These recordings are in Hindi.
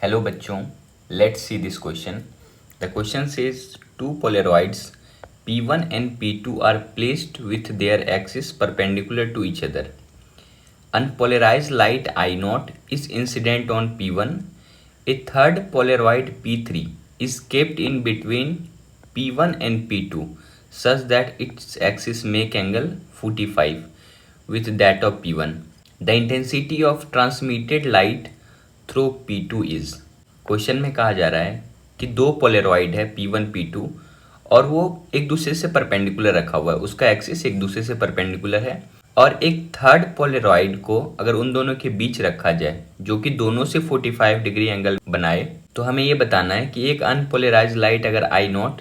हेलो बच्चों, let's see this question. The question says two polaroids P1 and P2 are placed with their axis perpendicular to each other. Unpolarized light I0 is incident on P1. A third Polaroid P3 is kept in between P1 and P2 such that its axis make angle 45 with that of P1. The intensity of transmitted light through P2 is. Question में कहा जा रहा है कि दो पोलेरॉइड है P1 P2 और वो एक दूसरे से परपेंडिकुलर रखा हुआ है, उसका एक्सिस एक दूसरे से परपेंडिकुलर है. और एक थर्ड पोलेरॉइड को अगर उन दोनों के बीच रखा जाए जो कि दोनों से 45 डिग्री एंगल बनाए, तो हमें ये बताना है कि एक अनपोलराइज लाइट अगर I0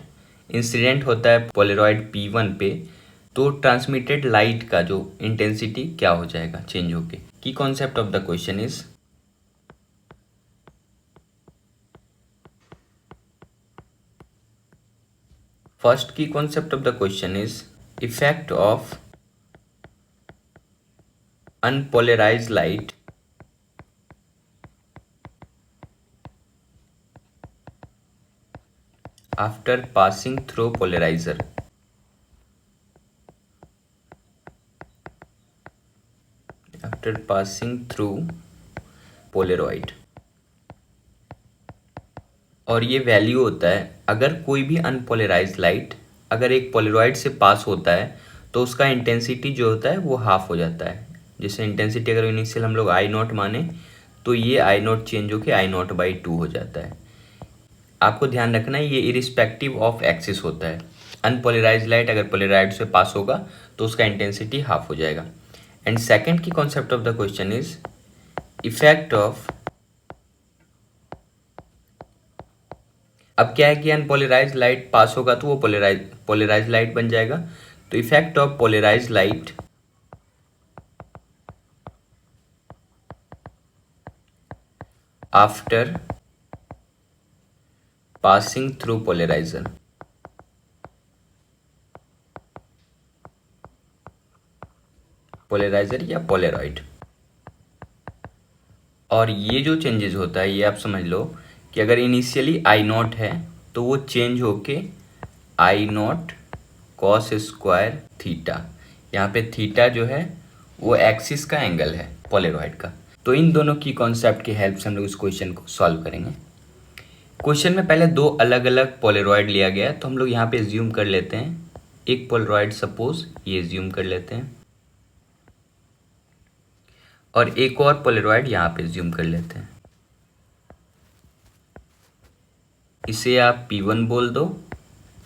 इंसिडेंट होता है पोलेरॉइड P1 पे, तो ट्रांसमिटेड लाइट का जो इंटेंसिटी क्या हो जाएगा चेंज होके. की concept of the question is, first key concept of the question is effect of unpolarized light after passing through polarizer. After passing through polaroid. और ये वैल्यू होता है अगर कोई भी अनपोलराइज लाइट अगर एक पोलरॉइड से पास होता है तो उसका इंटेंसिटी जो होता है वो हाफ हो जाता है. जैसे इंटेंसिटी अगर इनिशियल हम लोग I0 माने तो ये I0 चेंज होकर I0/2 हो जाता है. आपको ध्यान रखना है ये इरिस्पेक्टिव ऑफ एक्सिस होता है. अनपोलराइज लाइट अगर पोलराइड से पास होगा तो उसका इंटेंसिटी हाफ हो जाएगा. एंड सेकेंड की concept of the question is effect of. अब क्या है कि अनपोलराइज लाइट पास होगा तो वो पोलराइज लाइट बन जाएगा. तो effect of polarize light after passing through polarizer. Polarizer या पोलरॉइड. और ये जो चेंजेस होता है ये आप समझ लो कि अगर इनिशियली I0 है तो वो चेंज होके I0 cos स्क्वायर थीटा. यहाँ पे थीटा जो है वो एक्सिस का एंगल है पोलरॉइड का. तो इन दोनों की कॉन्सेप्ट की हेल्प से हम लोग इस क्वेश्चन को सॉल्व करेंगे. क्वेश्चन में पहले दो अलग अलग पोलरॉइड लिया गया है तो हम लोग यहाँ पे एज्यूम कर लेते हैं. एक पोलरॉइड सपोज ये एज्यूम कर लेते हैं और एक और पोलरॉइड यहाँ पे एज्यूम कर लेते हैं. इसे आप P1 बोल दो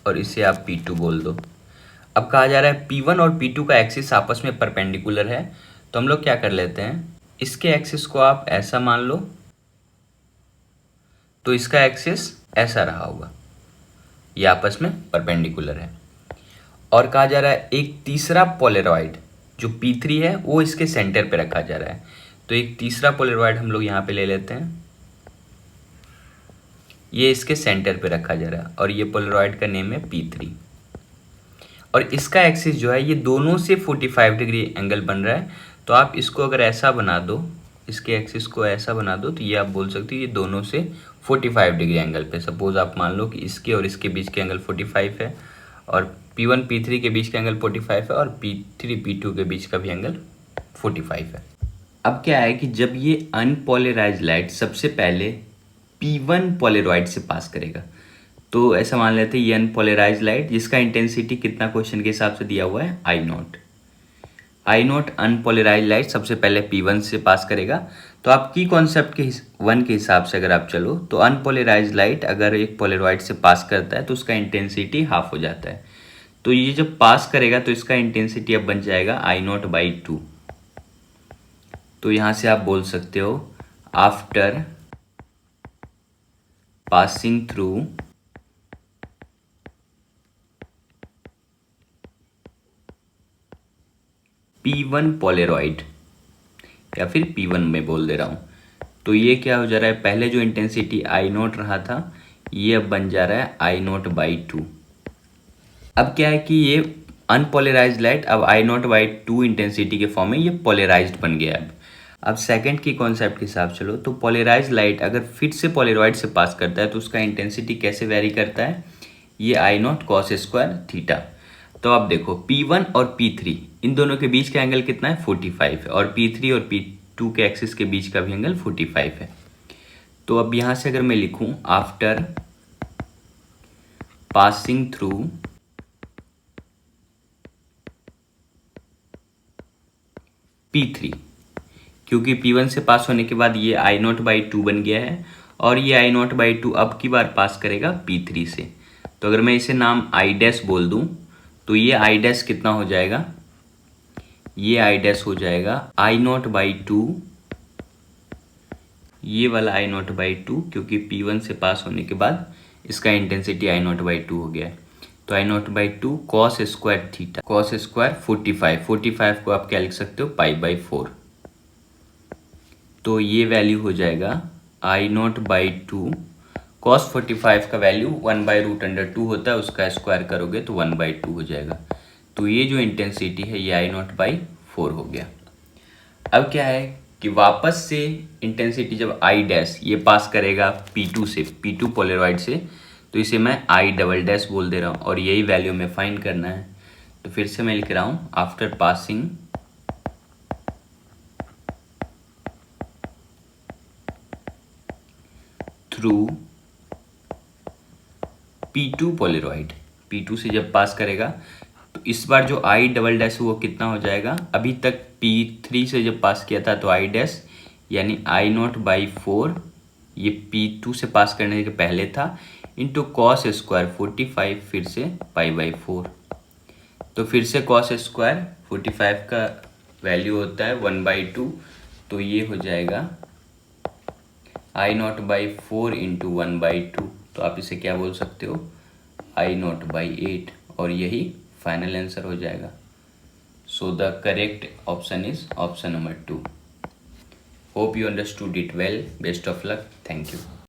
और इसे आप P2 बोल दो. अब कहा जा रहा है P1 और P2 का एक्सिस आपस में परपेंडिकुलर है तो हम लोग क्या कर लेते हैं, इसके एक्सिस को आप ऐसा मान लो तो इसका एक्सिस ऐसा रहा होगा, ये आपस में परपेंडिकुलर है. और कहा जा रहा है एक तीसरा पोलरॉइड जो P3 है वो इसके सेंटर पे रखा जा रहा है. तो एक तीसरा पोलरॉइड हम लोग यहाँ पे ले लेते हैं, ये इसके सेंटर पे रखा जा रहा है और ये पोलरॉइड का नेम है P3. और इसका एक्सिस जो है ये दोनों से 45 डिग्री एंगल बन रहा है. तो आप इसको अगर ऐसा बना दो, इसके एक्सिस को ऐसा बना दो तो ये आप बोल सकते हो ये दोनों से 45 डिग्री एंगल पे. सपोज आप मान लो कि इसके और इसके बीच के एंगल 45 है और P1 P3 के बीच का एंगल 45 है और P3 P2 के बीच का भी एंगल 45 है. अब क्या है कि जब ये अनपोलराइज लाइट सबसे पहले P1 पोलरॉइड से पास करेगा तो ऐसा मान लेते हैं ये अनपोलराइज लाइट जिसका इंटेंसिटी कितना क्वेश्चन के हिसाब से दिया हुआ है I0 अनपोलराइज लाइट सबसे पहले P1 से पास करेगा. तो आपकी कॉन्सेप्ट के 1 के हिसाब से अगर आप चलो तो अनपोलराइज लाइट अगर एक पोलरॉइड से पास करता है तो उसका इंटेंसिटी हाफ हो जाता है. तो ये जब पास करेगा तो इसका इंटेंसिटी अब बन जाएगा I0/2. तो यहाँ से आप बोल सकते हो after passing through P1 Polaroid या फिर P1 में बोल दे रहा हूँ. तो ये क्या हो जा रहा है, पहले जो इंटेंसिटी I0 रहा था ये अब बन जा रहा है I0/2. अब क्या है कि ये अनपोलराइज लाइट अब I0/2 इंटेंसिटी के फॉर्म में ये पोलराइज्ड बन गया है. अब सेकंड की कॉन्सेप्ट के हिसाब चलो, तो पोलराइज लाइट अगर फिर से पोलरॉइड से पास करता है तो उसका इंटेंसिटी कैसे वेरी करता है, ये आई नॉट कॉस स्क्वायर थीटा। तो अब देखो P1 और P3 इन दोनों के बीच का एंगल कितना है, 45 है, और P3 और P2 के एक्सिस के बीच का भी एंगल 45 है। तो अब यहाँ से अगर मैं लिखूं आफ्टर पासिंग थ्रू P3, क्योंकि P1 से पास होने के बाद ये आई नॉट बाई टू बन गया है, और ये आई नॉट बाई टू अब की बार पास करेगा P3 से। तो अगर मैं इसे नाम आई डैश बोल दूं तो ये आई डैश कितना हो जाएगा, ये आई डैश हो जाएगा आई नॉट बाई टू, ये वाला आई नॉट बाई टू, क्योंकि P1 से पास होने के बाद इसका intensity I nought by two हो गया है। तो I nought by two cos square theta, cos square 45 को आप क्या लिख सकते हो, पाई बाई 4। तो ये वैल्यू हो जाएगा आई नॉट बाई टू कॉस 45 का वैल्यू 1/√2 होता है, उसका स्क्वायर करोगे तो 1/2 हो जाएगा। तो ये जो इंटेंसिटी है ये आई नॉट बाई 4 हो गया। अब क्या है कि वापस से इंटेंसिटी जब आई डैश ये पास करेगा P2 से, P2 पोलरॉइड से, तो इसे मैं आई डबल डैश बोल दे रहा हूँ, और यही वैल्यू में फाइंड करना है। तो फिर से मैं लिख रहा हूँ after passing through P2 Polaroid, P2 से जब पास करेगा तो इस बार जो आई डबल डैश वो कितना हो जाएगा, अभी तक P3 से जब पास किया था तो आई डैश यानी आई नॉट बाई 4, ये P2 से पास करने के पहले था, इंटू कॉस स्क्वायर 45 फिर से पाई बाई 4। तो फिर से कॉस स्क्वायर 45 का वैल्यू होता है 1/2, तो ये हो जाएगा आई नॉट बाई 4 इंटू 1/2। तो आप इसे क्या बोल सकते हो, आई नॉट बाई 8, और यही फाइनल आंसर हो जाएगा। So the correct option is option number 2। Hope you understood it well. Best of luck. Thank you.